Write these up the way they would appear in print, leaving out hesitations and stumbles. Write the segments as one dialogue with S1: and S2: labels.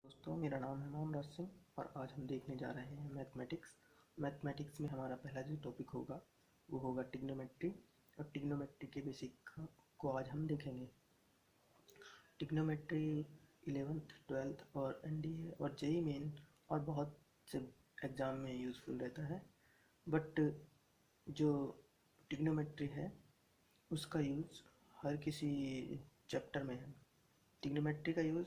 S1: दोस्तों, मेरा नाम है मोहन राज सिंह और आज हम देखने जा रहे हैं मैथमेटिक्स में हमारा पहला जो टॉपिक होगा वो होगा ट्रिग्नोमेट्री। और ट्रिग्नोमेट्री के बेसिक को आज हम देखेंगे। ट्रिग्नोमेट्री 11th 12th और एनडीए और जेई मेन और बहुत से एग्ज़ाम में यूज़फुल रहता है। बट जो ट्रिग्नोमेट्री है उसका यूज़ हर किसी चैप्टर में है। ट्रिग्नोमेट्री का यूज़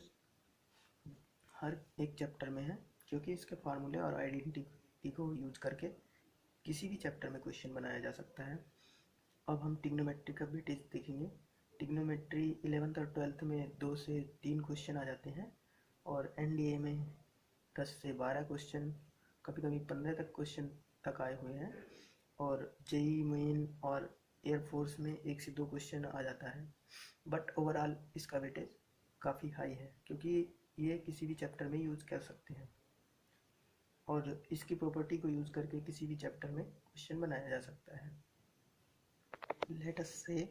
S1: हर एक चैप्टर में है क्योंकि इसके फार्मूले और आइडेंटिटी को यूज करके किसी भी चैप्टर में क्वेश्चन बनाया जा सकता है। अब हम ट्रिग्नोमेट्री का वेटेज देखेंगे। ट्रिग्नोमेट्री 11th और 12th में 2 से 3 क्वेश्चन आ जाते हैं और एनडीए में 10 से 12 क्वेश्चन, कभी कभी 15 तक क्वेश्चन तक आए हुए हैं। और जेई मेन और एयरफोर्स में 1 से 2 क्वेश्चन आ जाता है। बट ओवरऑल इसका वेटेज काफ़ी हाई है क्योंकि ये किसी भी चैप्टर में यूज़ कर सकते हैं और इसकी प्रॉपर्टी को यूज़ करके किसी भी चैप्टर में क्वेश्चन बनाया जा सकता है। लेट अस से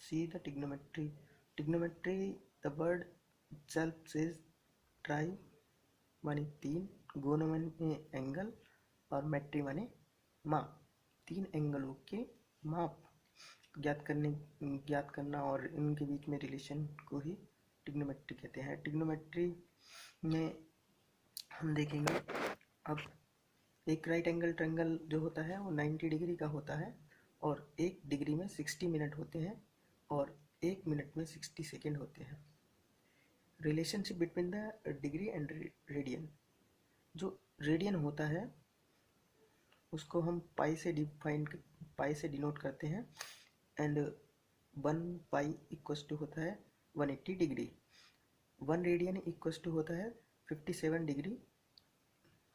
S1: see the trigonometry. Trigonometry, the word itself says try माने 3, गोनो माने एंगल और मेट्री माने माप। 3 एंगलों के माप ज्ञात करना और इनके बीच में रिलेशन को ही ट्रिग्नोमेट्री कहते हैं। ट्रिग्नोमेट्री में हम देखेंगे अब एक राइट एंगल ट्रायंगल जो होता है वो 90 डिग्री का होता है और 1 डिग्री में 60 मिनट होते हैं और 1 मिनट में 60 सेकेंड होते हैं। Relationship between the degree and radian. जो रेडियन होता है उसको हम पाई से डिनोट करते हैं एंड 1 पाई इक्वल्स टू होता है 180 डिग्री। 1 रेडियन इक्वल्स टू होता है 57 डिग्री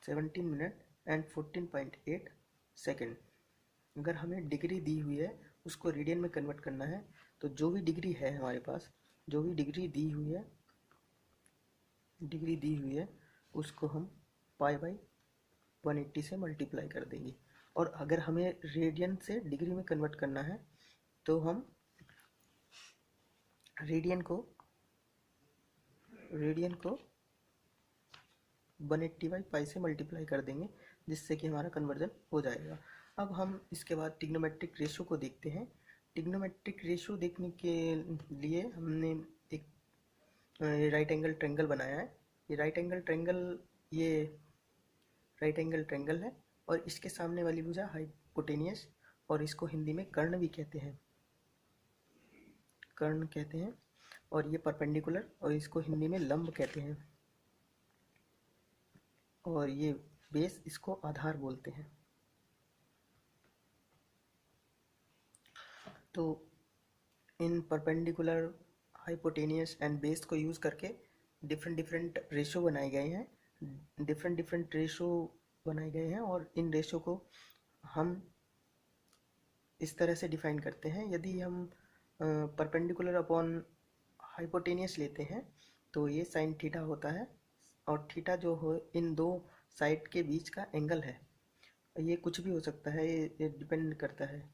S1: 17 मिनट एंड 14.8 सेकेंड। अगर हमें डिग्री दी हुई है उसको रेडियन में कन्वर्ट करना है तो जो भी डिग्री है हमारे पास, जो भी डिग्री दी हुई है उसको हम पाई बाई 180 से मल्टीप्लाई कर देंगे। और अगर हमें रेडियन से डिग्री में कन्वर्ट करना है तो हम रेडियन को 180 बाई पाई से मल्टीप्लाई कर देंगे जिससे कि हमारा कन्वर्जन हो जाएगा। अब हम इसके बाद ट्रिग्नोमेट्रिक रेशो को देखते हैं। ट्रिग्नोमेट्रिक रेशो देखने के लिए हमने एक राइट एंगल ट्रायंगल बनाया है। ये राइट एंगल ट्रायंगल है और इसके सामने वाली भुजा हाइपोटेनियस और इसको हिंदी में कर्ण भी कहते हैं और ये परपेंडिकुलर और इसको हिंदी में लंब कहते हैं और ये बेस इसको आधार बोलते हैं। तो इन परपेंडिकुलर, हाइपोटेनियस एंड बेस को यूज़ करके डिफरेंट रेशो बनाए गए हैं और इन रेशो को हम इस तरह से डिफाइन करते हैं। यदि हम परपेंडिकुलर अपॉन हाइपोटेनियस लेते हैं तो ये साइन थीटा होता है और थीटा जो हो इन दो साइड के बीच का एंगल है। ये कुछ भी हो सकता है, ये डिपेंड करता है।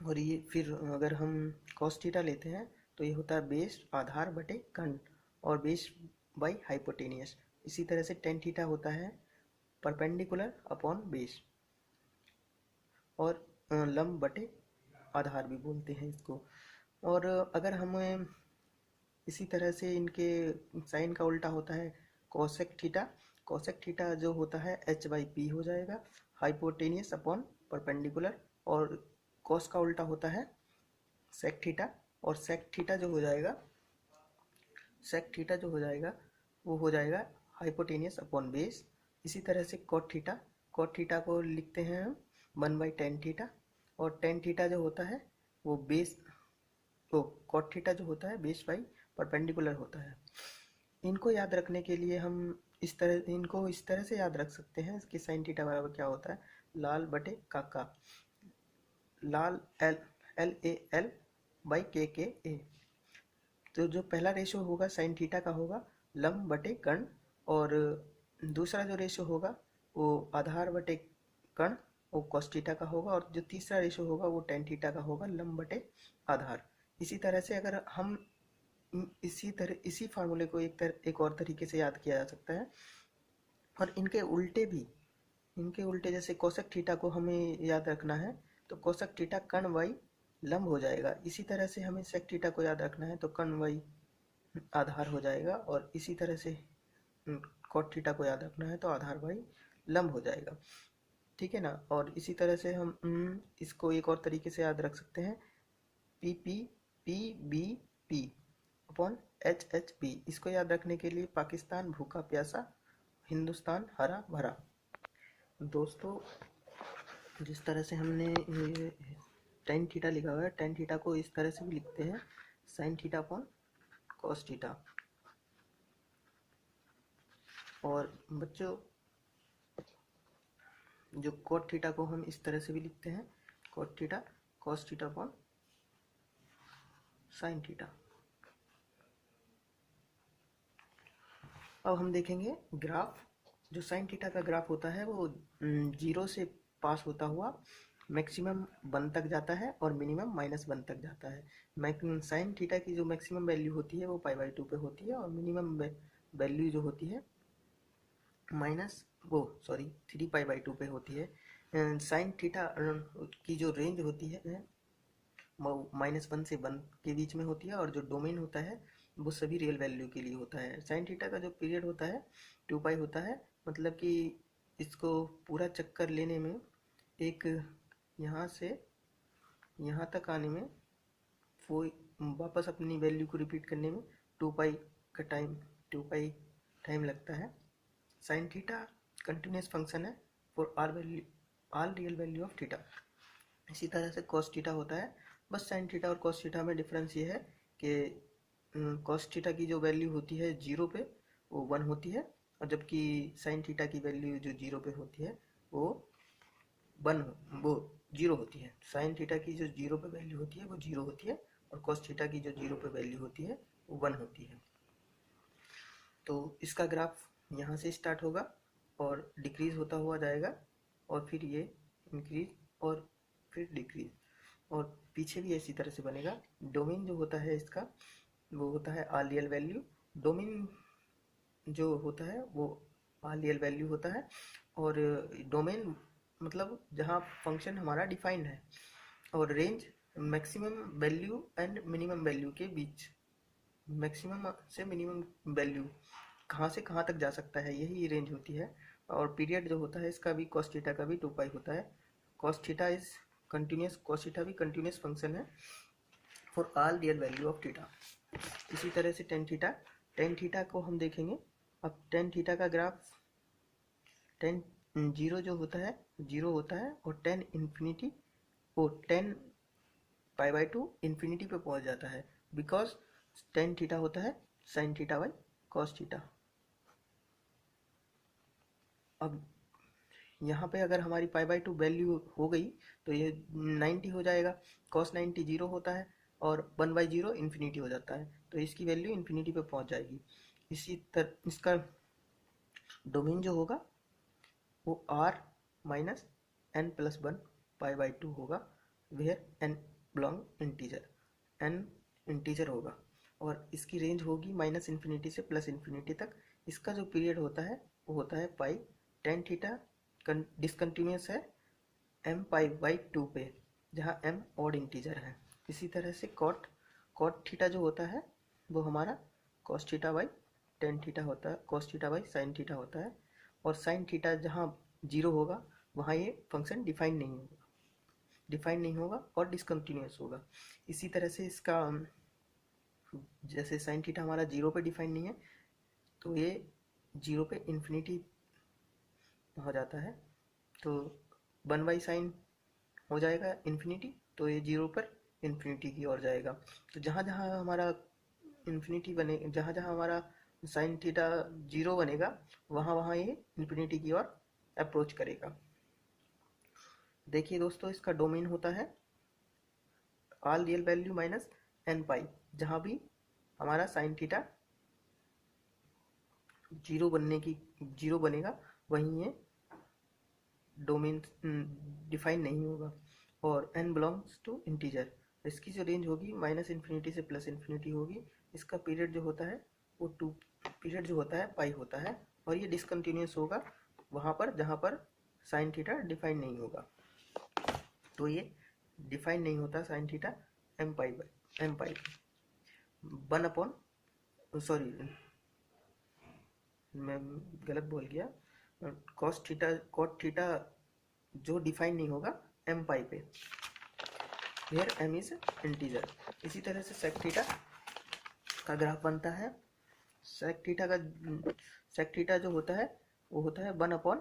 S1: और ये फिर अगर हम कॉस थीटा लेते हैं तो ये होता है बेस आधार बटे कर्ण और बेस बाई हाइपोटेनियस। इसी तरह से टेन थीटा होता है परपेंडिकुलर अपॉन बेस और लंब बटे आधार भी बोलते हैं इसको। और अगर हमें इसी तरह से इनके साइन का उल्टा होता है कोसेक थीटा जो होता है h बाई पी हो जाएगा हाइपोटेनियस अपॉन परपेंडिकुलर। और कॉस का उल्टा होता है सेक थीटा और सेक थीटा जो हो जाएगा वो हो जाएगा हाइपोटेनियस अपॉन बेस। इसी तरह से कॉट थीटा को लिखते हैं हम 1 बाई टेन थीटा और टेन थीटा जो होता है वो कॉट थीटा जो होता है बेस बाई परपेंडिकुलर होता है। इनको याद रखने के लिए हम इस तरह से याद रख सकते हैं कि साइन थीटा बराबर क्या होता है, लाल बटे काका, लाल एल ए एल बाई के ए। तो जो पहला रेशो होगा साइन थीटा का होगा लंब बटे कर्ण और दूसरा जो रेशो होगा वो आधार बटे कर्ण वो कॉस थीटा का होगा और जो तीसरा रेशो होगा वो टेन थीटा का होगा लंब बटे आधार। इसी तरह से अगर हम इसी फार्मूले को एक और तरीके से याद किया जा सकता है। और इनके उल्टे भी, इनके उल्टे जैसे कोसेक थीटा को हमें याद रखना है तो कोसेक थीटा कर्ण वाई लंब हो जाएगा। इसी तरह से हमें सेक थीटा को याद रखना है तो कर्ण वाई आधार हो जाएगा। और इसी तरह से कॉट थीटा को याद रखना है तो आधार वाई लंब हो जाएगा। ठीक है ना। और इसी तरह से हम इसको एक और तरीके से याद रख सकते हैं, P P P B P upon H H B. इसको याद रखने के लिए पाकिस्तान भूखा प्यासा, हिंदुस्तान हरा भरा। दोस्तों, जिस तरह से हमने ये टेन थीटा लिखा हुआ है, टेन थीटा को इस तरह से भी लिखते हैं, sine theta upon cos theta. और बच्चों, जो कोट थीटा को हम इस तरह से भी लिखते हैं, cot theta cos theta upon sine theta. अब हम देखेंगे ग्राफ। जो साइन थीटा का ग्राफ होता है वो 0 से पास होता हुआ मैक्सिमम 1 तक जाता है और मिनिमम -1 तक जाता है। साइन थीटा की जो मैक्सिमम वैल्यू होती है वो π/2 पे होती है, और मिनिमम वैल्यू जो होती है सॉरी 3π/2 पे होती है। साइन थीटा की जो रेंज होती है -1 से 1 के बीच में होती है, और जो डोमेन होता है वो सभी रियल वैल्यू के लिए होता है। साइन थीटा का जो पीरियड होता है 2π होता है, मतलब कि इसको पूरा चक्कर लेने में, एक यहाँ से यहाँ तक आने में, वो वापस अपनी वैल्यू को रिपीट करने में 2π का टाइम लगता है। साइन थीटा कंटिन्यूस फंक्शन है for all real value of theta. इसी तरह से कॉस थीटा होता है। बस साइन थीटा और कॉस थीटा में डिफरेंस ये है कि कॉस थीटा की जो वैल्यू होती है 0 पे वो 1 होती है, और जबकि साइन थीटा की वैल्यू जो 0 पे होती है वो 0 होती है। साइन थीटा की जो 0 पे वैल्यू होती है वो 0 होती है, और कॉस थीटा की जो 0 पे वैल्यू होती है वो 1 होती है। तो इसका ग्राफ यहाँ से स्टार्ट होगा और डिक्रीज होता हुआ जाएगा, और फिर ये इंक्रीज और फिर डिक्रीज, और पीछे भी इसी तरह से बनेगा। डोमेन जो होता है इसका वो होता है ऑल रियल वैल्यू। डोमेन जो होता है वो ऑल रियल वैल्यू होता है, और डोमेन मतलब जहाँ फंक्शन हमारा डिफाइंड है, और range maximum value and minimum value के बीच, मैक्सिमम से मिनिमम वैल्यू कहाँ से कहाँ तक जा सकता है, यही रेंज होती है। और पीरियड जो होता है इसका भी, कॉस थीटा का भी 2π होता है। Cos theta is continuous, cos theta भी कंटिन्यूस फंक्शन है for all real value of theta. इसी तरह से टेन थीटा को हम देखेंगे। अब टेन थीटा का ग्राफ, टेन 0 जो होता है 0 होता है, और टेन इन्फिनिटी, वो 10π/2 इन्फिनिटी पे पहुंच जाता है, बिकॉज टेन थीटा होता है sine theta by cos theta. अब यहाँ पे अगर हमारी π/2 वैल्यू हो गई तो ये 90 हो जाएगा। cos 90 0 होता है, और 1/0 इन्फिनिटी हो जाता है, तो इसकी वैल्यू इन्फिनिटी पे पहुंच जाएगी। इसी तरह इसका डोमेन जो होगा वो r माइनस n+1 π/2 होगा, where n belong integer, n integer होगा, और इसकी रेंज होगी -इन्फिनिटी से +इन्फिनिटी तक। इसका जो पीरियड होता है वो होता है पाई। टेन थीटा डिसकंटिन्यूस है m π/2 पे, जहाँ m ऑड इंटीजर है। इसी तरह से कॉट थीटा जो होता है वो हमारा cos theta by tan theta होता है, cos theta by sine theta होता है। और साइन थीटा जहाँ 0 होगा वहाँ ये फंक्शन डिफाइन नहीं होगा और डिसकंटिन्यूस होगा। इसी तरह से इसका, जैसे साइन थीटा हमारा 0 पे डिफाइन नहीं है तो ये 0 पे इन्फिनिटी हो जाता है, तो 1/sin हो जाएगा इन्फिनिटी, तो ये 0 पर इन्फिनिटी की ओर जाएगा। तो जहाँ जहाँ हमारा इन्फिनिटी बने, जहाँ जहाँ हमारा साइन थीटा 0 बनेगा वहाँ वहाँ ये इन्फिनिटी की ओर अप्रोच करेगा। देखिए दोस्तों, इसका डोमेन होता है all real value minus n π। जहाँ भी हमारा साइन थीटा 0 बनेगा वहीं ये डोमेन डिफाइन नहीं होगा, और n बिलोंग्स टू इंटीजर। इसकी जो रेंज होगी -इन्फिनिटी से +इन्फिनिटी होगी, इसका पीरियड जो होता है वो टू पीरियड जो होता है पाई होता है, और ये डिसकंटिन्यूस होगा वहाँ पर जहाँ पर साइन थीटा डिफाइन नहीं होगा। तो ये डिफाइन नहीं होता साइन थीटा एम पाई 1/, सॉरी मैं गलत बोल गया, कॉट थीटा जो डिफाइन नहीं होगा एम पाई पे, वेयर एम इज इंटीजर। इसी तरह से सेक थीटा का ग्राफ बनता है। सेक थीटा जो होता है वो होता है 1/,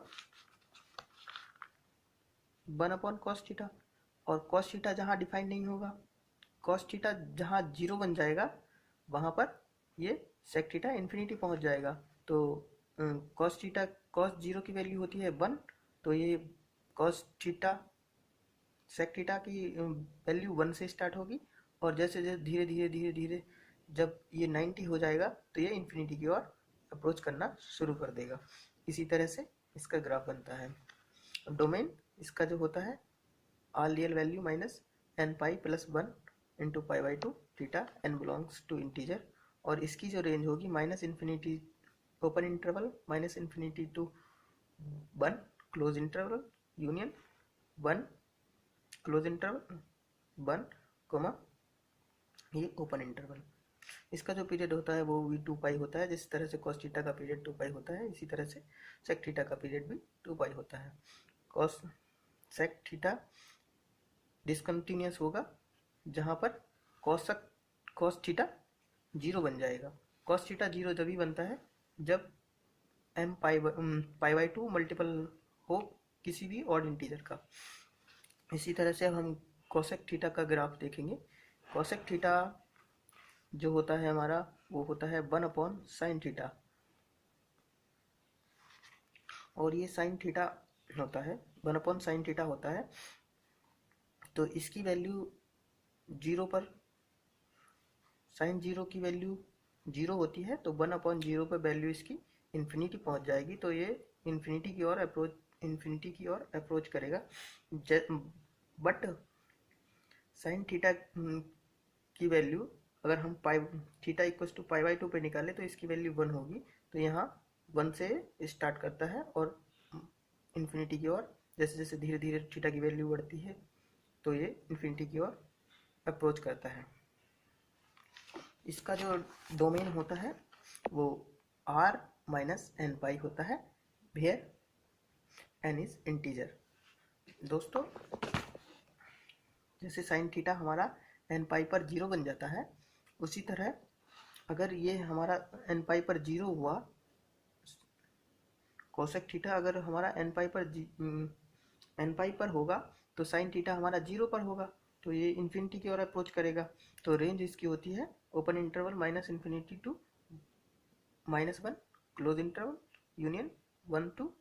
S1: कॉस थीटा, और कॉस थीटा जहाँ डिफाइन नहीं होगा, कॉस थीटा जहाँ 0 बन जाएगा वहाँ पर ये सेक थीटा इन्फिनिटी पहुँच जाएगा। तो कॉस 0 की वैल्यू होती है 1, तो ये कॉस थीटा सेक थीटा की वैल्यू 1 से स्टार्ट होगी, और जैसे जैसे धीरे धीरे जब ये 90 हो जाएगा तो ये इन्फिनिटी की ओर अप्रोच करना शुरू कर देगा। इसी तरह से इसका ग्राफ बनता है। डोमेन इसका जो होता है all real value minus N pi plus 1 into पाई/2 theta N belongs to integer, और इसकी जो रेंज होगी minus infinity open interval minus infinity to 1 close interval union 1 close interval 1 comma ये ओपन इंटरवल। इसका जो पीरियड होता है वो भी 2 पाई होता है। जिस तरह से कॉस थीटा का पीरियड 2 पाई होता है, इसी तरह से सेक थीटा का पीरियड भी 2 पाई होता है। कॉस सेक थीटा डिसकंटिन्यूस होगा जहाँ पर कॉस थीटा 0 बन जाएगा। कॉस थीटा 0 जब ही बनता है जब एम पाई/2 मल्टीपल हो किसी भी ऑड इंटीजर का। इसी तरह से अब हम कोसेक थीटा का ग्राफ देखेंगे। कोसेक थीटा जो होता है हमारा वो होता है 1/sin थीटा, और ये साइन थीटा होता है 1/sin थीटा होता है। तो इसकी वैल्यू 0 पर साइन 0 की वैल्यू 0 होती है, तो 1/0 पर वैल्यू इसकी इन्फिनिटी पहुंच जाएगी, तो ये इन्फिनिटी की ओर अप्रोच करेगा। बट साइन थीटा की वैल्यू अगर हम थीटा इक्वल्स टू पाई/2 पे निकालें तो इसकी वैल्यू 1 होगी। तो यहाँ 1 से स्टार्ट करता है और इन्फिनिटी की ओर जैसे जैसे धीरे धीरे थीटा की वैल्यू बढ़ती है तो ये इन्फिनिटी की ओर अप्रोच करता है। इसका जो डोमेन होता है वो r माइनस एन पाई होता है, वेयर एन इज इंटीजर। दोस्तों जैसे साइन थीटा हमारा एन पाई पर 0 बन जाता है, उसी तरह अगर ये हमारा एन पाई पर 0 हुआ, कोसेक थीटा अगर हमारा एन पाई पर होगा तो साइन थीटा हमारा 0 पर होगा, तो ये इन्फिनिटी की ओर अप्रोच करेगा। तो रेंज इसकी होती है open interval minus infinity to -1 close interval union 1 to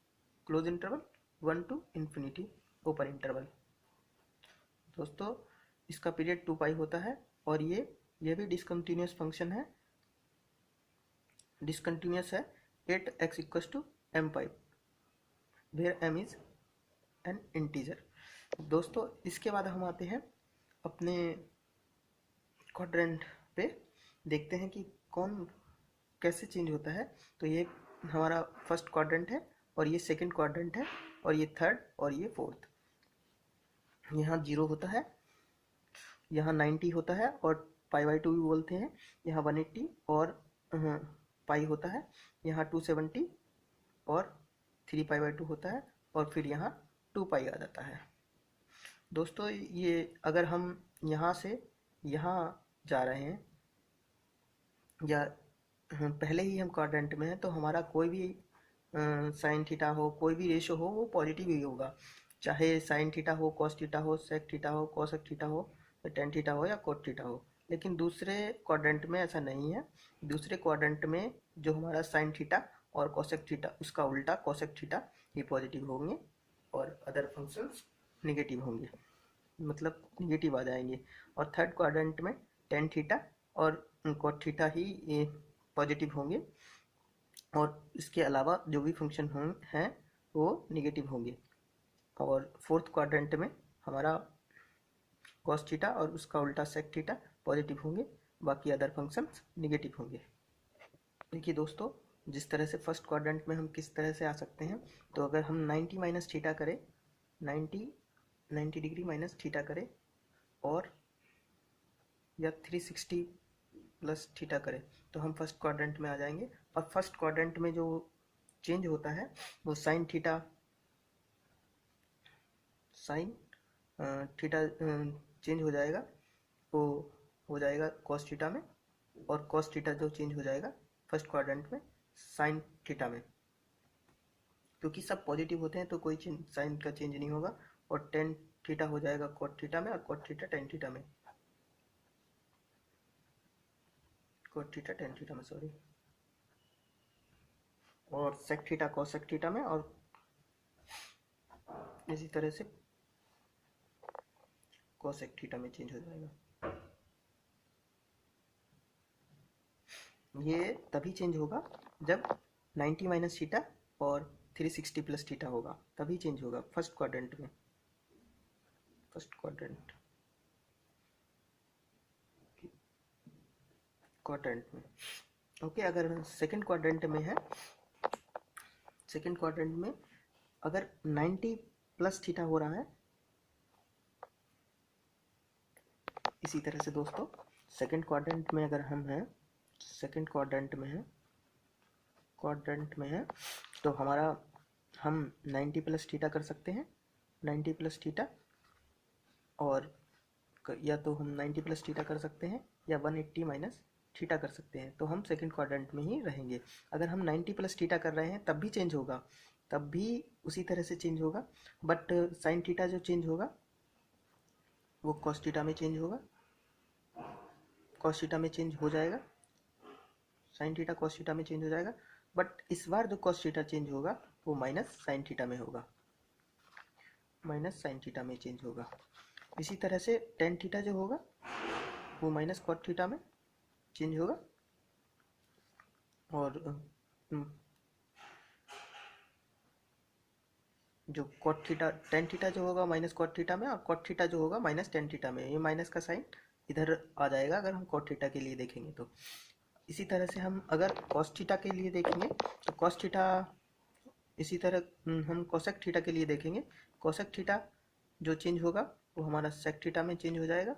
S1: close interval 1 to infinity open interval. दोस्तों इसका पीरियड 2 पाई होता है, और ये भी डिसकंटिन्यूस फंक्शन है, डिसकंटिन्यूस है 8x equals to M pi, where M is an integer. दोस्तों इसके बाद हम आते हैं अपने क्वाड्रेंट पे, देखते हैं कि कौन कैसे चेंज होता है। तो ये हमारा फर्स्ट क्वाड्रेंट है, और ये सेकंड क्वाड्रेंट है, और ये थर्ड, और ये फोर्थ। यहाँ 0 होता है, यहाँ 90 होता है और पाई/2 भी बोलते हैं, यहाँ 180 और पाई होता है, यहाँ 270 और 3 पाई/2 होता है, और फिर यहाँ 2 पाई आ जाता है। दोस्तों ये अगर हम यहाँ से यहाँ जा रहे हैं या पहले ही हम क्वाड्रेंट में हैं, तो हमारा कोई भी साइन थीटा हो, कोई भी रेशो हो, वो पॉजिटिव ही होगा, चाहे साइन थीटा हो, कॉस थीटा हो, सेक थीटा हो, कोसेक थीटा हो, टेन थीटा हो या कोट थीटा हो। लेकिन दूसरे क्वाड्रेंट में ऐसा नहीं है। दूसरे क्वाड्रेंट में जो हमारा साइन थीटा और कोसेक थीटा, उसका उल्टा कोसेक थीटा ही पॉजिटिव होंगे और अदर फंक्शंस निगेटिव होंगे, मतलब निगेटिव आ जाएंगे। और थर्ड क्वाड्रेंट में टेन थीटा और कोट थीटा ही पॉजिटिव होंगे, और इसके अलावा जो भी फंक्शन हैं वो निगेटिव होंगे। और फोर्थ क्वाड्रेंट में हमारा कॉस थीटा और उसका उल्टा सेक थीटा पॉजिटिव होंगे, बाकी अदर फंक्शंस निगेटिव होंगे। देखिए दोस्तों, जिस तरह से फर्स्ट क्वाड्रेंट में हम किस तरह से आ सकते हैं, तो अगर हम 90 माइनस थीटा करें, 90 डिग्री माइनस थीटा करें और या 360 प्लस थीटा करें, तो हम फर्स्ट क्वाड्रेंट में आ जाएंगे। और फर्स्ट क्वाड्रेंट में जो चेंज होता है वो साइन थीटा चेंज हो जाएगा, वो हो जाएगा कॉस थीटा में, और कॉस थीटा जो चेंज हो जाएगा फर्स्ट क्वाड्रेंट में साइन थीटा में, क्योंकि सब पॉजिटिव होते हैं तो कोई साइन का चेंज नहीं होगा। और टेन थीटा हो जाएगा कॉट थीटा में, और कॉट थीटा टेन थीटा में, कॉट थीटा टेन थीटा में सॉरी, और सेक थीटा कॉसेक थीटा में, और इसी तरह से कॉसेक थीटा में चेंज हो जाएगा। ये तभी चेंज होगा जब 90 माइनस थीटा और 360 प्लस थीटा होगा, तभी चेंज होगा फर्स्ट क्वाड्रेंट में। फर्स्ट क्वाड्रेंट में ओके। अगर सेकंड क्वाड्रेंट में है, सेकंड क्वाड्रेंट में अगर 90 प्लस थीटा हो रहा है, इसी तरह से दोस्तों सेकंड क्वाड्रेंट में अगर हम हैं, सेकंड क्वाड्रेंट में है तो हमारा हम 90 प्लस थीटा कर सकते हैं, 90 प्लस थीटा, और या तो हम 90 प्लस थीटा कर सकते हैं या 180 माइनस थीटा कर सकते हैं, तो हम सेकंड क्वाड्रेंट में ही रहेंगे। अगर हम 90 प्लस थीटा कर रहे हैं तब भी चेंज होगा, तब भी उसी तरह से चेंज होगा, बट साइन थीटा जो चेंज होगा वो कॉस थीटा में चेंज होगा, कॉस थीटा में चेंज हो जाएगा, साइन थीटा कॉस थीटा में चेंज हो जाएगा, बट इस बार जो कॉस थीटा चेंज होगा वो माइनस साइन थीटा में होगा, माइनस साइन थीटा में चेंज होगा। इसी तरह से टेन थीटा जो होगा वो माइनस कॉट थीटा में चेंज होगा, और जो कॉट थीटा टेन थीटा जो होगा माइनस कॉट थीटा में, और कॉट थीटा जो होगा माइनस टेन थीटा में। ये माइनस का साइन इधर आ जाएगा अगर हम कॉट थीटा के लिए देखेंगे तो। इसी तरह से हम अगर कॉस थीटा के लिए देखेंगे तो कॉस थीटा, इसी तरह हम कोसेक थीटा के लिए देखेंगे, कोसेक थीटा जो चेंज होगा वो हमारा सेक थीटा में चेंज हो जाएगा,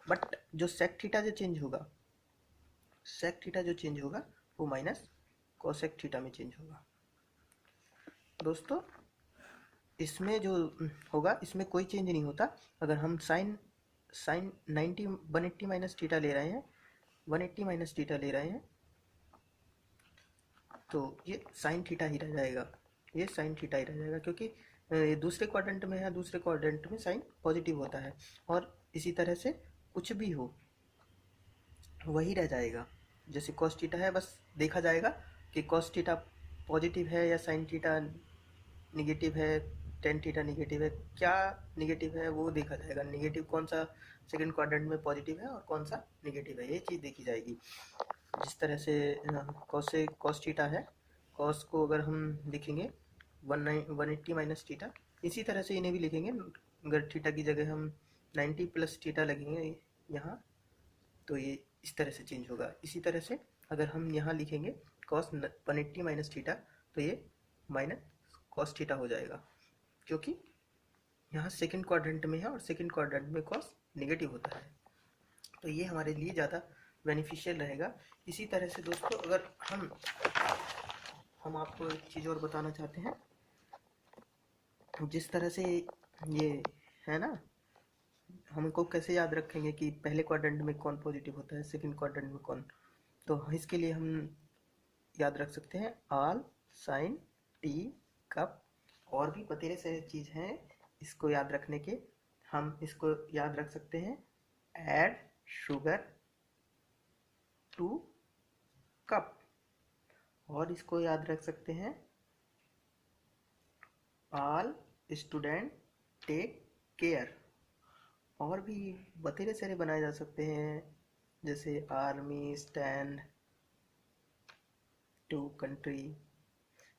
S1: बट जो सेक थीटा जो चेंज होगा, सेक थीटा जो चेंज होगा वो माइनस कोसेक थीटा में चेंज होगा। दोस्तों इसमें जो होगा इसमें कोई चेंज नहीं होता। अगर हम साइन 180 माइनस थीटा ले रहे हैं, 180 माइनस थीटा ले रहे हैं, तो ये साइन थीटा ही रह जाएगा, ये साइन थीटा ही रह जाएगा, क्योंकि ये दूसरे क्वाड्रेंट में है, दूसरे क्वाड्रेंट में साइन पॉजिटिव होता है। और इसी तरह से कुछ भी हो वही रह जाएगा। जैसे कॉस थीटा है, बस देखा जाएगा कि कॉस थीटा पॉजिटिव है या साइन थीटा निगेटिव है, टेन थीटा निगेटिव है, क्या निगेटिव है वो देखा जाएगा। निगेटिव कौन सा सेकंड क्वाड्रेंट में पॉजिटिव है और कौन सा निगेटिव है, ये चीज़ देखी जाएगी। जिस तरह से कॉस थीटा है, कॉस को अगर हम लिखेंगे 180 माइनस थीटा, इसी तरह से इन्हें भी लिखेंगे। अगर थीटा की जगह हम 90 प्लस थीटा लगेंगे यहाँ, तो ये इस तरह से चेंज होगा। इसी तरह से अगर हम यहाँ लिखेंगे कॉस 180 माइनस थीटा, तो ये माइनस कॉस थीटा हो जाएगा, क्योंकि यहाँ सेकंड क्वाड्रेंट में है और सेकंड क्वाड्रेंट में कॉस नेगेटिव होता है, तो ये हमारे लिए ज़्यादा बेनिफिशियल रहेगा। इसी तरह से दोस्तों अगर हम आपको एक चीज़ और बताना चाहते हैं, जिस तरह से ये है ना, हमको कैसे याद रखेंगे कि पहले क्वाड्रेंट में कौन पॉजिटिव होता है, सेकंड क्वाड्रेंट में कौन, तो इसके लिए हम याद रख सकते हैं ऑल, साइन, टी, कप, और भी बतेरे सारे चीज़ हैं इसको याद रखने के। हम इसको याद रख सकते हैं ऐड शुगर टू कप, और इसको याद रख सकते हैं ऑल स्टूडेंट टेक केयर, और भी बतेरे सारे बनाए जा सकते हैं, जैसे आर्मी स्टैंड टू कंट्री,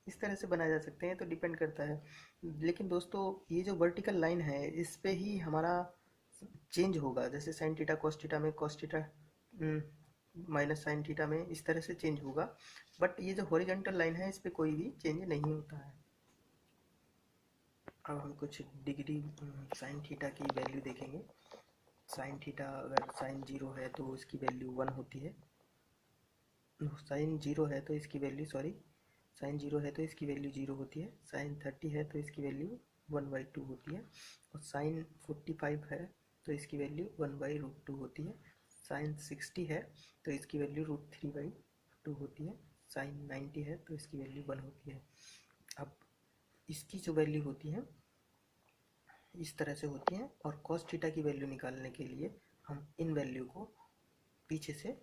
S1: इस तरह से बनाए जा सकते हैं, तो डिपेंड करता है। लेकिन दोस्तों ये जो वर्टिकल लाइन है इस पे ही हमारा चेंज होगा। जैसे साइन थीटा कॉस थीटा में cos theta minus sine theta में इस तरह से चेंज होगा, बट ये जो हॉरिजॉन्टल लाइन है इस पे कोई भी चेंज नहीं होता है। अब हम कुछ डिग्री साइन थीटा की वैल्यू देखेंगे। साइन थीटा अगर साइन 0 है तो इसकी वैल्यू 1 होती है, साइन 0 है तो इसकी वैल्यू साइन 0 है तो इसकी वैल्यू 0 होती है, साइन 30 है तो इसकी वैल्यू 1/2 होती है, और साइन 45 है तो इसकी वैल्यू 1/√2 होती है, साइन 60 है तो इसकी वैल्यू √3/2 होती है, साइन 90 है तो इसकी वैल्यू 1 होती है। अब इसकी जो वैल्यू होती है इस तरह से होती है, और कॉस थीटा की वैल्यू निकालने के लिए हम इन वैल्यू को पीछे से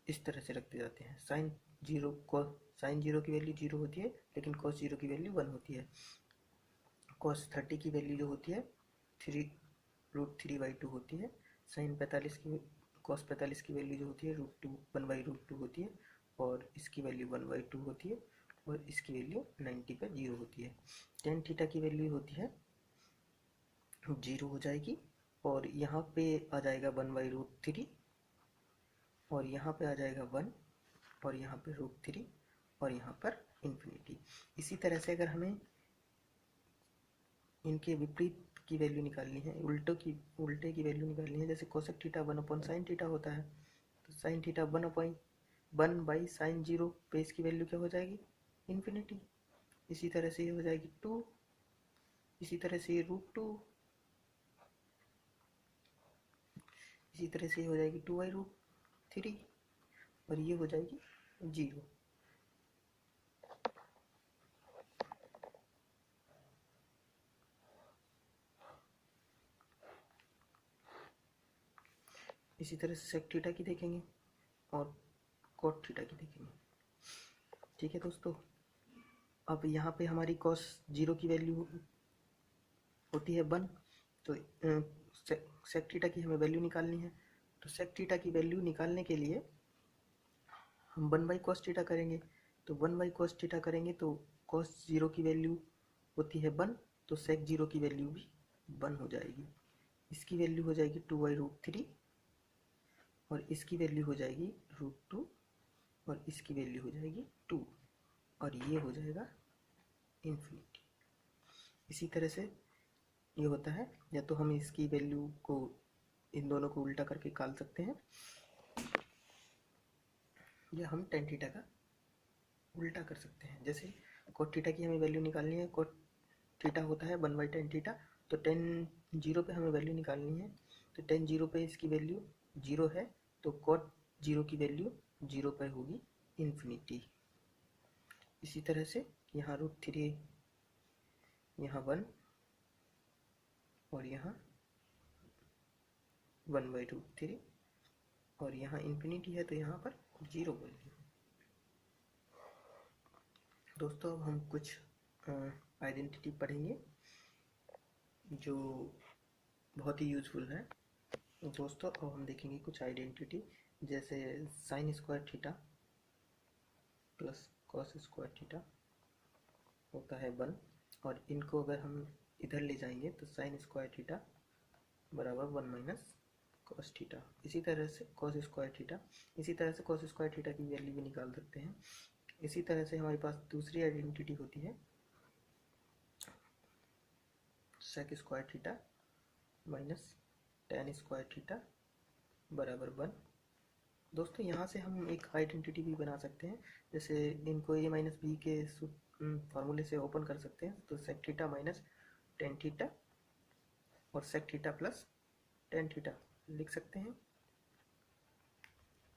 S1: इस तरह से रखते जाते हैं। साइन 0 की वैल्यू 0 होती है, लेकिन कॉस 0 की वैल्यू 1 होती है। कॉस 30 की वैल्यू जो होती है 3√3/2 होती है। साइन 45 की कॉस 45 की वैल्यू जो होती है √1/√2 होती है, और इसकी वैल्यू 1/2 होती है, और इसकी वैल्यू 90 पे 0 होती है। टेन थीटा की वैल्यू होती है 0 हो जाएगी, और यहाँ पे आ जाएगा 1/√3, और यहाँ पे आ जाएगा 1, और यहाँ पे √3, और यहाँ पर इन्फिनिटी। इसी तरह से अगर हमें इनके विपरीत की वैल्यू निकालनी है, उल्टे की वैल्यू निकालनी है, जैसे कोसेक थीटा 1/sin थीटा होता है, तो साइन थीटा 1/sin 0 पे इसकी वैल्यू क्या हो जाएगी, इन्फिनिटी। इसी तरह से ये हो जाएगी 2, इसी तरह से ये √2, इसी तरह से ये हो जाएगी 2/√3, और ये हो जाएगी 0। इसी तरह से सेक थीटा की देखेंगे और कॉट थीटा की देखेंगे। ठीक है दोस्तों, अब यहाँ पे हमारी कॉस 0 की वैल्यू होती है 1, तो सेक थीटा की हमें वैल्यू निकालनी है। तो सेक थीटा की वैल्यू निकालने के लिए हम 1/cos थीटा करेंगे। तो 1/cos थीटा करेंगे तो cos 0 की वैल्यू होती है 1, तो सेक 0 की वैल्यू भी 1 हो जाएगी। इसकी वैल्यू हो जाएगी 2/√3, और इसकी वैल्यू हो जाएगी √2, और इसकी वैल्यू हो जाएगी 2, और ये हो जाएगा इन्फिनिटी। इसी तरह से ये होता है, या तो हम इसकी वैल्यू को इन दोनों को उल्टा करके निकाल सकते हैं, या हम टेन थीटा का उल्टा कर सकते हैं। जैसे कोट थीटा की हमें वैल्यू निकालनी है, कोट थीटा होता है 1/tan थीटा, तो टेन 0 पे हमें वैल्यू निकालनी है, तो टेन 0 पे इसकी वैल्यू 0 है, तो कोट 0 की वैल्यू 0 पर होगी इन्फिनिटी। इसी तरह से यहाँ √3, यहाँ 1, और यहाँ 1/√3, और यहाँ इन्फिनिटी है तो यहाँ पर 0 वैल्यू। दोस्तों अब हम कुछ आइडेंटिटी पढ़ेंगे जो बहुत ही यूज़फुल है। दोस्तों अब हम देखेंगे कुछ आइडेंटिटी, जैसे sine square theta plus cos square theta होता है 1, और इनको अगर हम इधर ले जाएंगे तो साइन स्क्वायर थीटा बराबर 1 - कॉस थीटा। इसी तरह से कॉस स्क्वायर थीटा, इसी तरह से कॉस स्क्वायर थीटा की वैल्यू भी निकाल सकते हैं। इसी तरह से हमारे पास दूसरी आइडेंटिटी होती है sec square theta minus tan square theta बराबर 1। दोस्तों यहाँ से हम एक आइडेंटिटी भी बना सकते हैं, जैसे इनको a माइनस बी के फार्मूले से ओपन कर सकते हैं, तो sec theta minus tan theta और sec theta plus tan theta लिख सकते हैं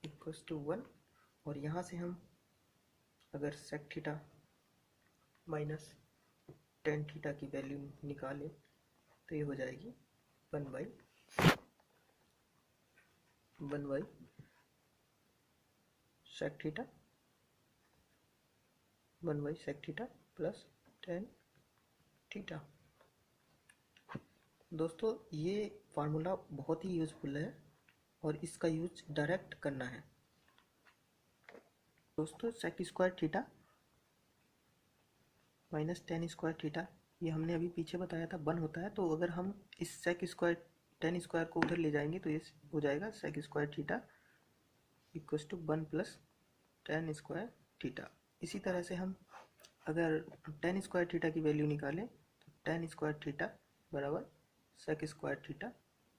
S1: इक्वल्स टू 1। और यहाँ से हम अगर sec theta minus tan theta की वैल्यू निकालें तो ये हो जाएगी 1/, सेक थीटा 1/सेक थीटा प्लस टेन थीटा। दोस्तों ये फार्मूला बहुत ही यूज़फुल है, और इसका यूज डायरेक्ट करना है। दोस्तों sec square theta minus tan square theta, ये हमने अभी पीछे बताया था 1 होता है, तो अगर हम इस सेक स्क्वायर टेन स्क्वायर को उधर ले जाएंगे तो ये हो जाएगा sec square theta equal to 1 plus tan square theta. इसी तरह से हम अगर टेन स्क्वायर थीटा की वैल्यू निकालें तो टेन स्क्वायर थीटा बराबर सेक स्क्वायर थीटा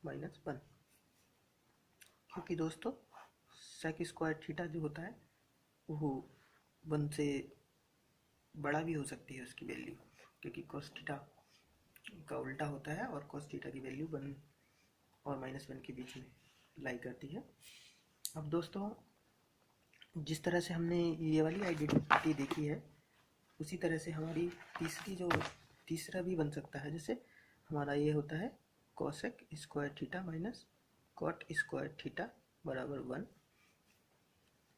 S1: माइनस 1, क्योंकि दोस्तों सेक स्क्वायर थीटा जो होता है वो 1 से बड़ा भी हो सकती है उसकी वैल्यू, क्योंकि cos थीटा का उल्टा होता है और cos थीटा की वैल्यू 1 और -1 के बीच में लाई करती है। अब दोस्तों जिस तरह से हमने ये वाली आइडेंटिटी देखी है उसी तरह से हमारी तीसरा भी बन सकता है। जैसे हमारा ये होता है cosec square theta minus cot square theta बराबर 1।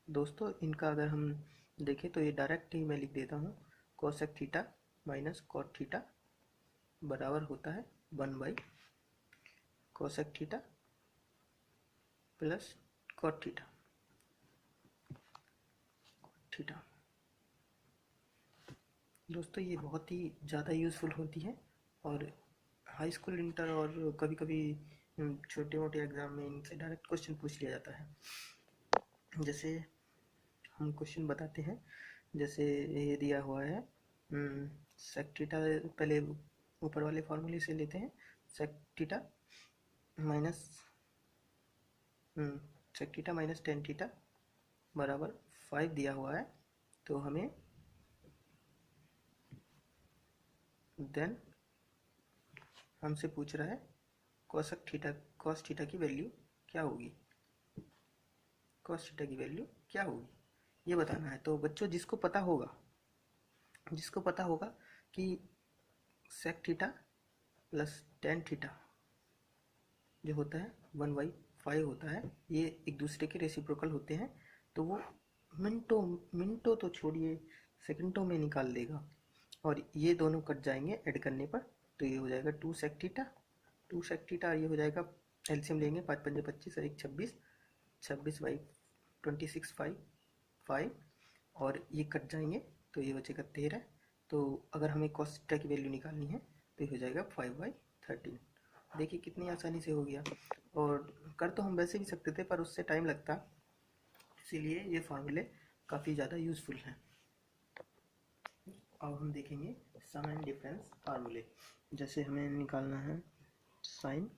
S1: दोस्तों इनका अगर हम देखें तो ये डायरेक्ट ही मैं लिख देता हूँ, cosec theta minus cot theta बराबर होता है 1 by cosec theta plus cot theta. दोस्तों ये बहुत ही ज़्यादा यूज़फुल होती है और हाई स्कूल, इंटर और कभी कभी छोटे मोटे एग्ज़ाम में इनसे डायरेक्ट क्वेश्चन पूछ लिया जाता है। जैसे हम क्वेश्चन बताते हैं, जैसे ये दिया हुआ है सेक थीटा, पहले ऊपर वाले फार्मूले से लेते हैं। Sec theta minus tan theta बराबर 5 दिया हुआ है, तो हमें देन हमसे पूछ रहा है कॉस थीटा की वैल्यू क्या होगी, ये बताना है। तो बच्चों जिसको पता होगा कि sec theta plus tan theta जो होता है 1/5 होता है, ये एक दूसरे के रेसिप्रोकल होते हैं, तो वो मिनटों तो छोड़िए सेकंडों में निकाल देगा। और ये दोनों कट जाएंगे ऐड करने पर, तो ये हो जाएगा 2 सेक थीटा, ये हो जाएगा एलसीएम लेंगे 5 पंजे 25 और 1 26, 26/26 5 और ये कट जाएंगे तो ये बचेगा 13। तो अगर हमें कॉस थीटा की वैल्यू निकालनी है तो ये हो जाएगा 5/13। देखिए कितनी आसानी से हो गया। और कर तो हम वैसे भी सकते थे पर उससे टाइम लगता, इसीलिए ये फार्मूले काफ़ी ज़्यादा यूज़फुल हैं। अब हम देखेंगे सम एंड डिफरेंस फार्मूले। जैसे हमें निकालना है साइन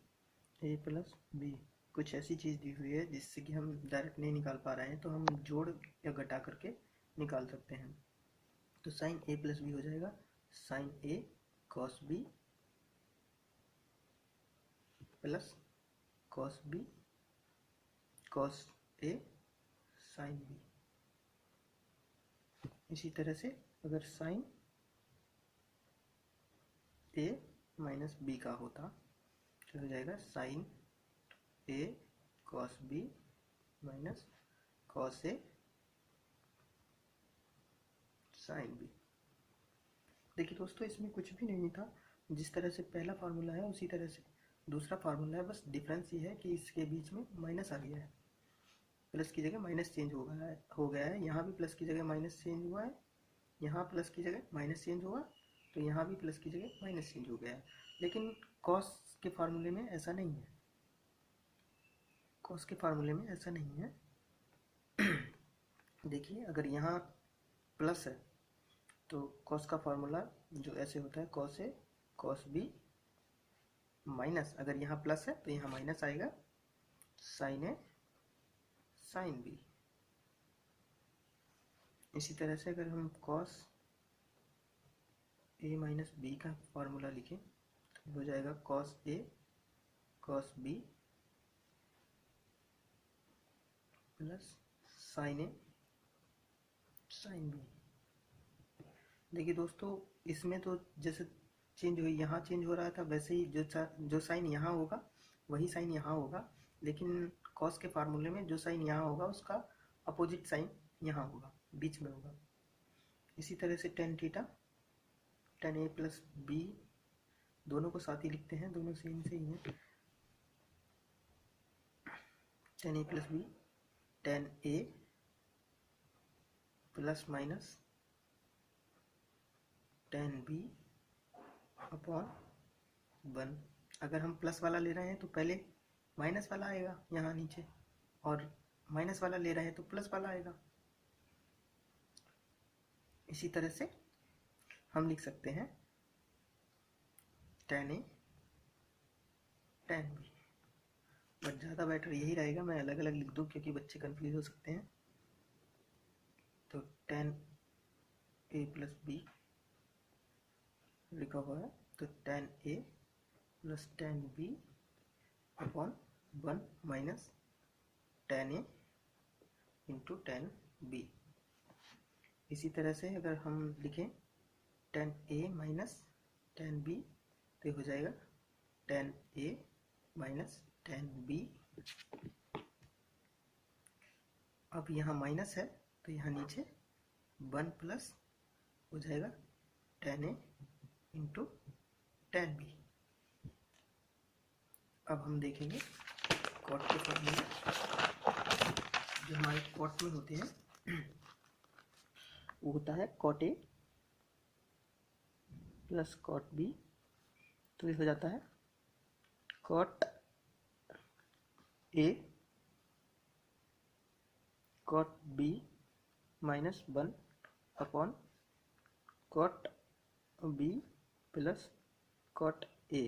S1: ए प्लस बी, कुछ ऐसी चीज़ दी हुई है जिससे कि हम डायरेक्ट नहीं निकाल पा रहे हैं, तो हम जोड़ या घटा करके निकाल सकते हैं। तो साइन ए प्लस बी हो जाएगा sine A cos B plus cos B cos A sine B. इसी तरह से अगर साइन ए माइनस बी का होता तो हो जाएगा sine A cos B minus cos A sine B. देखिए दोस्तों इसमें कुछ भी नहीं था, जिस तरह से पहला फार्मूला है उसी तरह से दूसरा फार्मूला है, बस डिफरेंस ये है कि इसके बीच में माइनस आ गया है, प्लस की जगह माइनस चेंज हो गया है। यहाँ भी प्लस की जगह माइनस चेंज हुआ है, यहाँ प्लस की जगह माइनस चेंज हुआ, तो यहाँ भी प्लस की जगह माइनस चेंज हो गया है। लेकिन कॉस के फार्मूले में ऐसा नहीं है, देखिए अगर यहाँ प्लस है तो कॉस का फार्मूला जो ऐसे होता है cos A cos B minus, अगर यहाँ प्लस है तो यहाँ माइनस आएगा साइन ए साइन बी। इसी तरह से अगर हम कॉस ए माइनस बी का फार्मूला लिखें तो हो जाएगा cos A cos B plus sign A sine B. देखिए दोस्तों इसमें तो जैसे चेंज हुई, यहाँ चेंज हो रहा था, वैसे ही जो साइन यहाँ होगा वही साइन यहाँ होगा, लेकिन कॉस के फार्मूले में जो साइन यहाँ होगा उसका अपोजिट साइन यहाँ होगा, बीच में होगा। इसी तरह से tan theta tan A plus B, दोनों को साथ ही लिखते हैं, दोनों सेम से ही हैं। Tan A plus B tan A plus minus tan B upon 1। अगर हम प्लस वाला ले रहे हैं तो पहले माइनस वाला आएगा यहाँ नीचे, और माइनस वाला ले रहे हैं तो प्लस वाला आएगा। इसी तरह से हम लिख सकते हैं tan A tan B, but ज़्यादा बेटर यही रहेगा मैं अलग अलग लिख दूँ क्योंकि बच्चे कंफ्यूज हो सकते हैं। तो tan A प्लस B लिखा हुआ है, तो tan A plus tan B upon 1 minus tan A into tan B। इसी तरह से अगर हम लिखें tan A minus tan B तो हो जाएगा tan A minus tan B। अब यहाँ माइनस है तो यहाँ नीचे 1 प्लस हो जाएगा tan A into tan B। अब हम देखेंगे कॉट के फॉर्मूले जो हमारे कॉट में होते हैं वो होता है cot A plus cot B, तो ये हो जाता है cot A cot B minus 1 upon cot B plus cot A।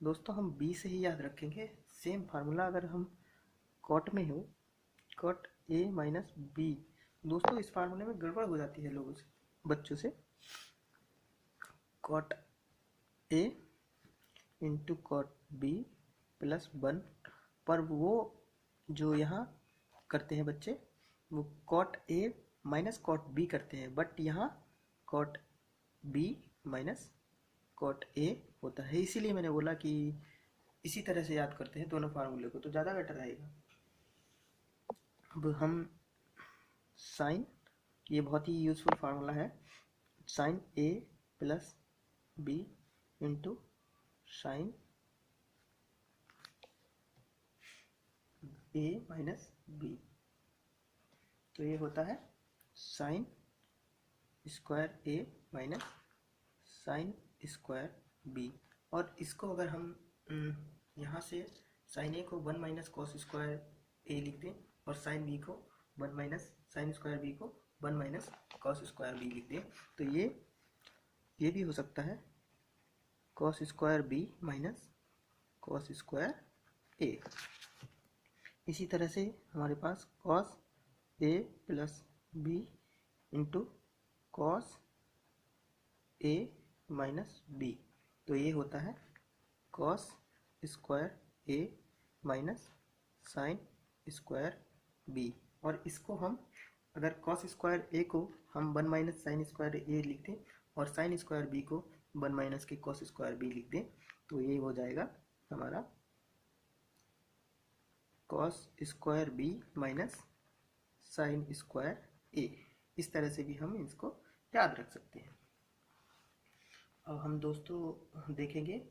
S1: दोस्तों हम B से ही याद रखेंगे, सेम फार्मूला अगर हम कॉट में हो कॉट A माइनस B। दोस्तों इस फार्मूले में गड़बड़ हो जाती है लोगों से, बच्चों से। Cot A into cot B plus 1, पर वो जो यहाँ करते हैं बच्चे वो cot A minus cot B करते हैं, बट यहाँ cot B minus cot A होता है। इसीलिए मैंने बोला कि इसी तरह से याद करते हैं दोनों फार्मूले को तो ज़्यादा बेटर रहेगा। अब हम साइन, ये बहुत ही यूज़फुल फार्मूला है, sine A plus B into sine A minus B, तो ये होता है sine square A minus sine square B। और इसको अगर हम यहाँ से साइन A को 1 माइनस कॉस स्क्वायर A लिख दें और साइन B को 1 माइनस साइन स्क्वायर B को 1 माइनस कॉस स्क्वायर B लिख दें, तो ये भी हो सकता है cos square B minus cos square A। इसी तरह से हमारे पास cos A plus B into cos A minus B, तो ये होता है cos square A minus sine square B। और इसको हम अगर कॉस स्क्वायर A को हम 1 माइनस साइन स्क्वायर A लिख दें और साइन स्क्वायर B को 1 माइनस के कॉस स्क्वायर B लिख दें, तो ये हो जाएगा हमारा cos square B minus sine square A। इस तरह से भी हम इसको याद रख सकते हैं। अब हम दोस्तों देखेंगे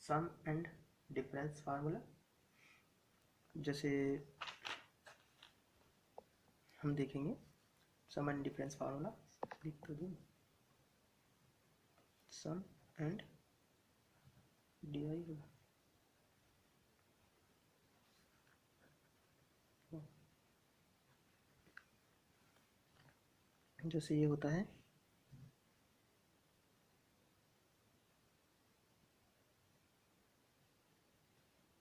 S1: सम एंड डिफरेंस फार्मूला। जैसे हम देखेंगे सम एंड डिफरेंस फार्मूला, लिख तो दूँ, सम एंड DI जैसे ये होता है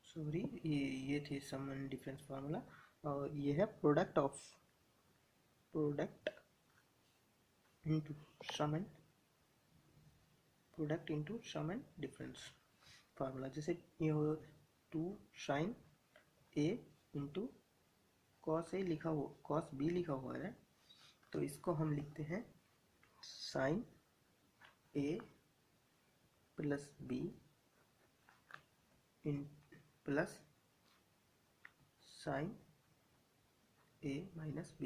S1: सॉरी ये थे सम एंड डिफरेंस फार्मूला, और ये है product into sum and difference formula. जैसे ये हो 2 sine A into cos A लिखा हो कॉस B लिखा हुआ है, तो इसको हम लिखते हैं साइन A प्लस B इन प्लस साइन A माइनस B।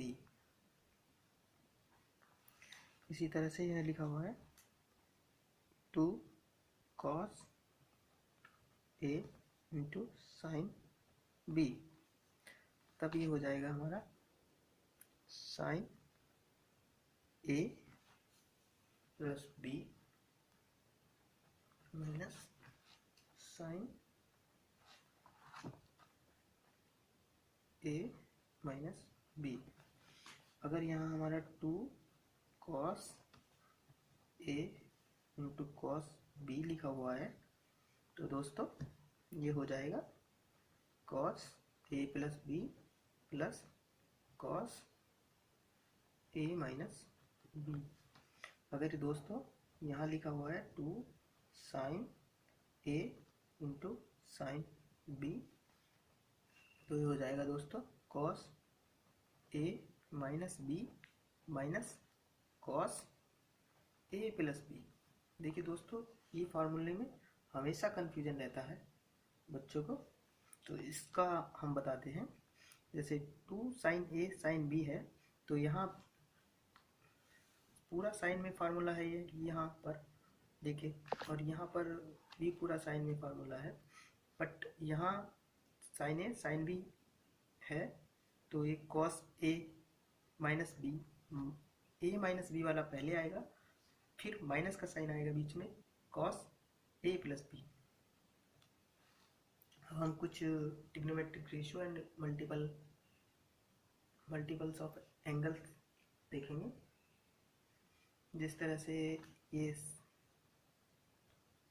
S1: इसी तरह से यह लिखा हुआ है 2 cos A into sine B, तब ये हो जाएगा हमारा sine A plus B minus sine A minus B. अगर यहाँ हमारा 2 cos A into cos B लिखा हुआ है तो दोस्तों ये हो जाएगा cos A plus B plus cos A minus B. अगर दोस्तों यहाँ लिखा हुआ है 2 sin ए इंटू साइन बी तो ये हो जाएगा दोस्तों cos A minus B minus cos A plus B. देखिए दोस्तों ये फार्मूले में हमेशा कन्फ्यूजन रहता है बच्चों को, तो इसका हम बताते हैं। जैसे 2 sin ए sin बी है तो यहाँ पूरा साइन में फार्मूला है ये यहाँ पर देखिए, और यहाँ पर भी पूरा साइन में फार्मूला है, बट यहाँ साइन ए साइन बी है तो ये cos A minus B, A minus B वाला पहले आएगा, फिर माइनस का साइन आएगा बीच में cos ए प्लस बी। हम कुछ trigonometric ratio and multiples of angles देखेंगे। जिस तरह से ये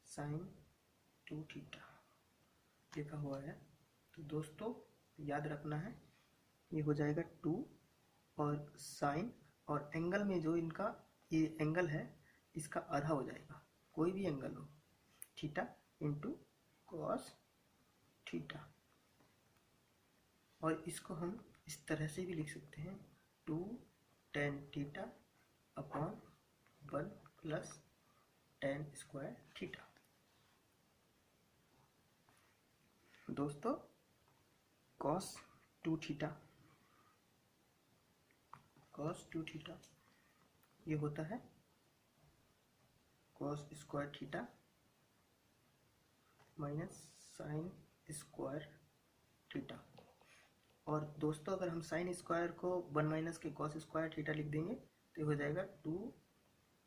S1: साइन 2 थीटा लिखा हुआ है तो दोस्तों याद रखना है ये हो जाएगा 2 और साइन और एंगल में जो इनका ये एंगल है इसका आधा हो जाएगा, कोई भी एंगल हो, थीटा इंटू कॉस थीटा। और इसको हम इस तरह से भी लिख सकते हैं 2 tan theta upon 1 plus tan square theta. दोस्तों cos 2 थीटा ये होता है cos square theta minus sine square theta. और दोस्तों अगर हम साइन स्क्वायर को 1 माइनस के cos स्क्वायर थीटा लिख देंगे तो हो जाएगा 2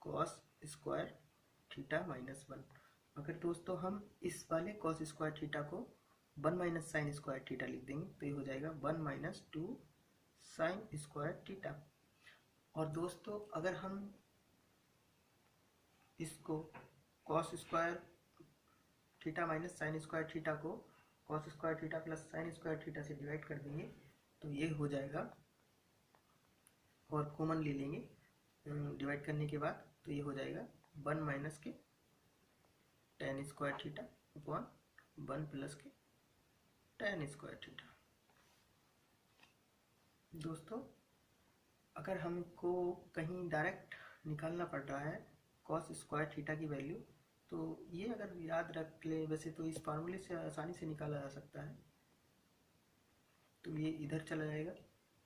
S1: cos स्क्वायर थीटा माइनस 1। अगर दोस्तों हम इस वाले cos स्क्वायर थीटा को 1 माइनस साइन स्क्वायर थीटा लिख देंगे तो ये हो जाएगा 1 माइनस 2 साइन स्क्वायर थीटा। और दोस्तों अगर हम इसको cos square theta minus sine square theta को cos square theta plus sine square theta से डिवाइड कर देंगे तो ये हो जाएगा, और कॉमन ले लेंगे डिवाइड करने के बाद तो ये हो जाएगा 1 माइनस के tan square theta upon 1 plus के tan स्क्वायर थीटा। दोस्तों अगर हमको कहीं डायरेक्ट निकालना पड़ रहा है cos स्क्वायर थीटा की वैल्यू तो ये अगर याद रख ले, वैसे तो इस फार्मूले से आसानी से निकाला जा सकता है। तो ये इधर चला जाएगा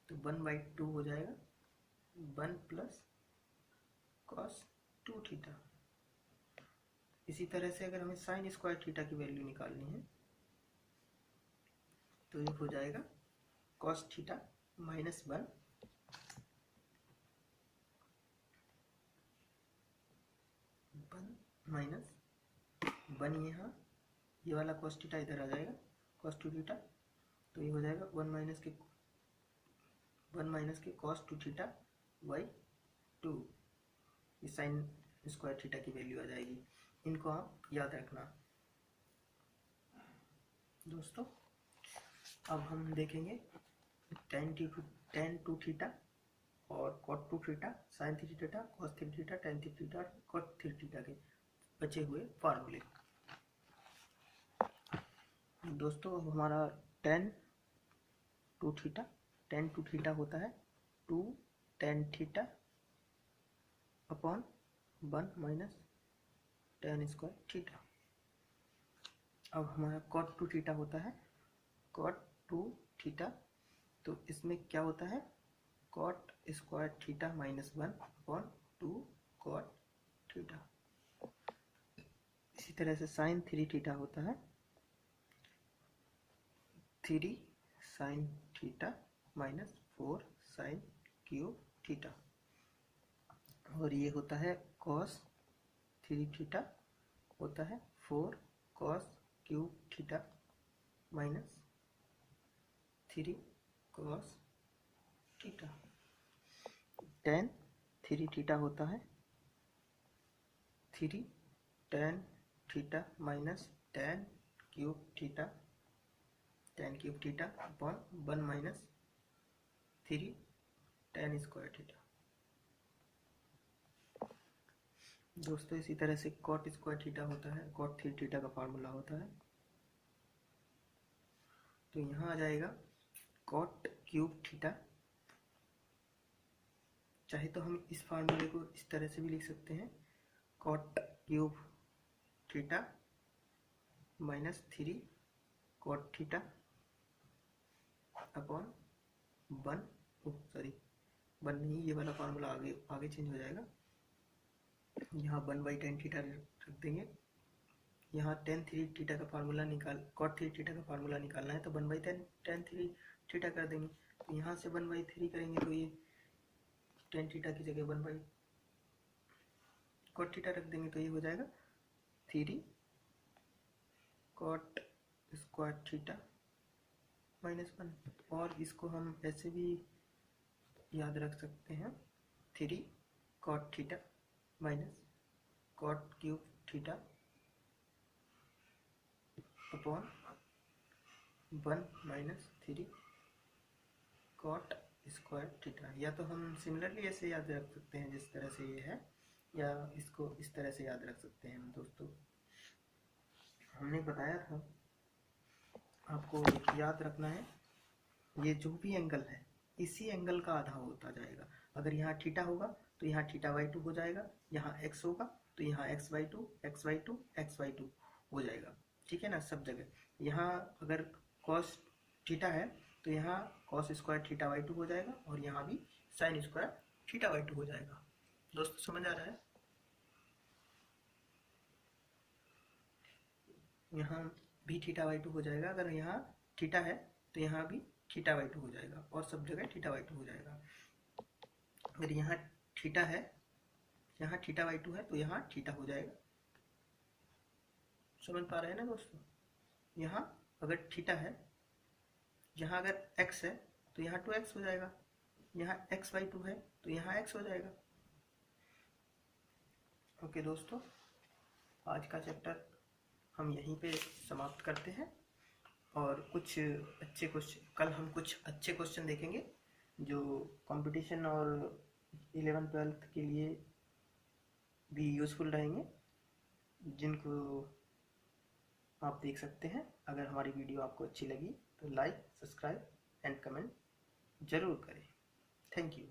S1: तो 1/2 हो जाएगा 1 प्लस cos 2 थीटा। इसी तरह से अगर हमें साइन स्क्वायर थीटा की वैल्यू निकालनी है तो ये हो जाएगा cos थीटा माइनस 1 माइनस 1, यहाँ ये वाला cos थीटा इधर आ जाएगा cos 2 थीटा तो ये हो जाएगा 1 माइनस के cos 2 थीटा बाई 2। ये साइन स्क्वायर थीटा की वैल्यू आ जाएगी। इनको आप याद रखना। दोस्तों अब हम देखेंगे tan 2 थीटा और cot 2 theta, sin 3 theta, cos 3 theta, tan 3 theta, cot 3 theta के बचे हुए फार्मूले। दोस्तों अब हमारा tan 2 थीटा होता है 2 tan theta upon 1 minus tan square theta. अब हमारा cot 2 थीटा होता है cot 2 थीटा, तो इसमें क्या होता है cot square theta minus 1 upon 2 cot theta. इसी तरह से sin 3 थीटा होता है 3 sin theta minus 4 sin cube theta. और ये होता है cos 3 थीटा होता है 4 cos cube theta minus 3 cos theta. Ten three theta होता है three tan theta minus ten cube theta, ten cube theta upon one minus three ten square theta. दोस्तों इसी तरह से कॉट स्क्वायर थीटा होता है, कॉट थ्री थीटा का formula होता है। तो यहाँ आ जाएगा कॉट क्यूब थीटा, चाहे तो हम इस फार्मूले को इस तरह से भी लिख सकते हैं, cot cube theta minus three cot theta upon one, sorry one नहीं, ये वाला फार्मूला आगे आगे चेंज हो जाएगा। यहाँ वन बाई टेन थीटा रख देंगे। यहाँ टेन थ्री थीटा का फार्मूला कॉट थ्री थीटा का फार्मूला निकालना है तो one by ten three theta कर देंगे। तो यहाँ से वन बाई थ्री करेंगे तो ये टेन थीटा की जगह वन बाई कॉट थीटा रख देंगे तो ये हो जाएगा three cot square theta minus one. और इसको हम ऐसे भी याद रख सकते हैं, three cot theta minus cot cube theta upon one minus three cot square theta. या तो हम सिमिलरली ऐसे याद रख सकते हैं जिस तरह से ये है, या इसको इस तरह से याद रख सकते हैं। दोस्तों हमने बताया था आपको याद रखना है, ये जो भी एंगल है इसी एंगल का आधा होता जाएगा। अगर यहाँ थीटा होगा तो यहाँ थीटा बाई टू हो जाएगा, यहाँ एक्स होगा तो यहाँ x by two x by two x by two हो जाएगा, ठीक है ना, सब जगह। यहाँ अगर कॉस थीटा है तो यहाँ cos square theta by two हो जाएगा, और यहाँ भी sine square theta by two हो जाएगा। दोस्तों समझ आ रहा है? यहाँ भी थीटा बाई टू हो जाएगा, अगर यहाँ थीटा है तो यहाँ भी थीटा बाई टू हो जाएगा, और सब जगह थीटा बाई टू हो जाएगा। अगर यहाँ थीटा है, यहाँ थीटा बाई टू है तो यहाँ थीटा हो जाएगा। समझ पा रहे हैं ना दोस्तों? यहाँ अगर थीटा है, यहाँ अगर x है तो यहाँ 2x हो जाएगा, यहाँ x बाई टू है तो यहाँ x हो जाएगा। ओके दोस्तों, आज का चैप्टर हम यहीं पे समाप्त करते हैं, और कुछ अच्छे क्वेश्चन कल हम कुछ अच्छे क्वेश्चन देखेंगे जो कंपटीशन और 11th-12th के लिए भी यूज़फुल रहेंगे, जिनको आप देख सकते हैं। अगर हमारी वीडियो आपको अच्छी लगी तो लाइक, सब्सक्राइब एंड कमेंट ज़रूर करें। Thank you.